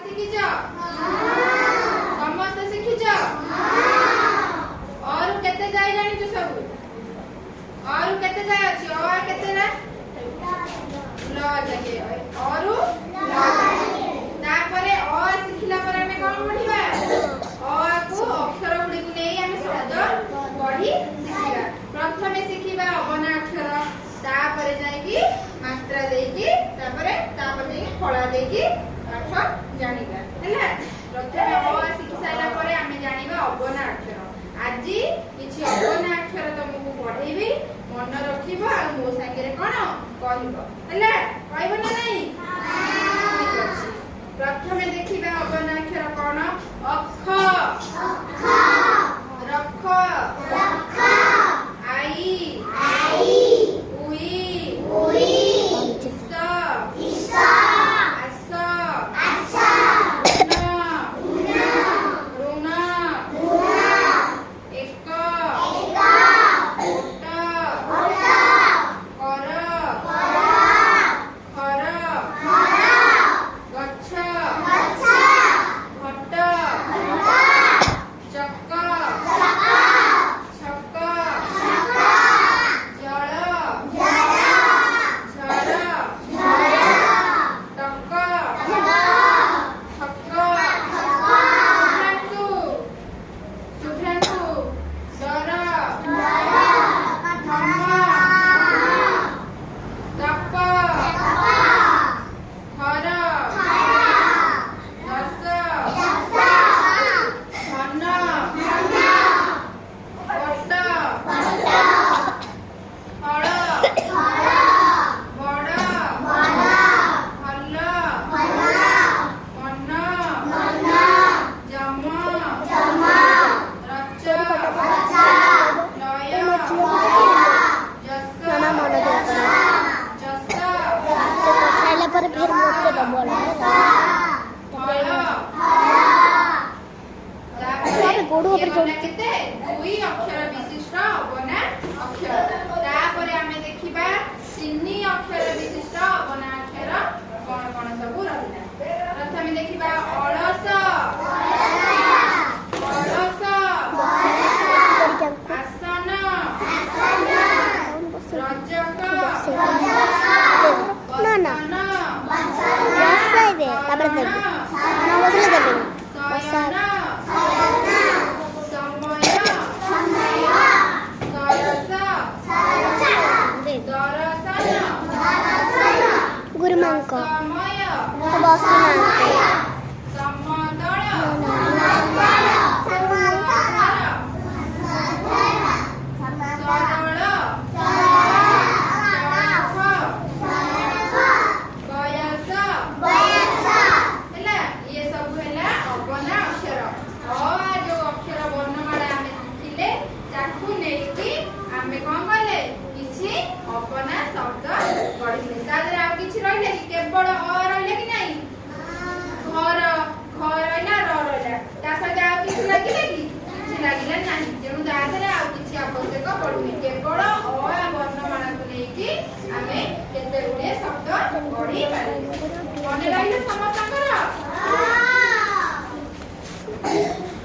ଶିଖିଛ? ସମସ୍ତେ ଶିଖିଛ? ଅରୁ କେତେ ଯାଏ ଜାଣିଛ ସବୁ? ଅରୁ କେତେ ଯାଏ ଅଛି? ଅ କେତେ ନା? ଲ ଯାଏ। ଅରୁ ତାପରେ ଅ ଶିଖିଲା ପରେ ଆମେ କଣ ପଢିବା? ଅ କୁ ଅକ୍ଷର ଗୁଡିକୁ ନେଇ ଆମେ ଶବ୍ଦ ପଢି ଶିଖିବା। ପ୍ରଥମେ ଶିଖିବା ଅବନା ଅକ୍ଷର, ତାପରେ ଯାଇକି ମାତ୍ରା ଦେଇକି ତାପରେ ଯାଇକି ଫଳା ଦେଇକି ପାଠ ଜାଣିବା ହେଲା। ପ୍ରଥମେ ଅ ଶିଖି ସାରିଲା ପରେ ଆମେ ଜାଣିବା ଅବନା ଅକ୍ଷର। ଆଜି କିଛି ଅବନା ଅକ୍ଷର ତମକୁ ପଢେଇବି, ମନେ ରଖିବ ଆଉ ମୋ ସାଙ୍ଗରେ କଣ କହିବ ହେଲା। କହିବ ନା ନାହିଁ? ଠିକ ଅଛି। ପ୍ରଥମେ ଦେଖିବା ଅବନା ଅକ୍ଷର କଣ? ଅଖ, ରଖ, ଆଇ, ଉଇ, ଇସ, ଆସ, ଋଣ, ଏକ, ଓଟ, କର, ଖର, ଗଛ, ଘଟ, ଚକ, ଛକ, ଜଳ, ଝର, ଟକ, ଛକ, ଶୁଭ୍ରାଂଶୁ, ଡର, ତପ, ଖର, ଦଶ, ଧନ, ପଟ, ଫଳ, ବଡ଼, ଭଲ, ମନ, ଯମ, ରଚ, ଲୟ, ଯଶ, ଯଶ, ଫଳ, ତାପରେ କେତେ? 2 ଅକ୍ଷର ବିଶିଷ୍ଟ ଅବନା ଅକ୍ଷର। ତାପରେ ଆମେ ଦେଖିବା 3 ଅକ୍ଷର ବିଶିଷ୍ଟ ଅବନା ଅକ୍ଷର କଣ କଣ ସବୁ ରହିଲା। ପ୍ରଥମେ ଦେଖିବା ଅଳସ, ଅଳସ, ଆସନ, ରଜକ, ବସନ, ଶୟନ, ସମୟ, ସରସ, ଦରଶନ, ସମୟ,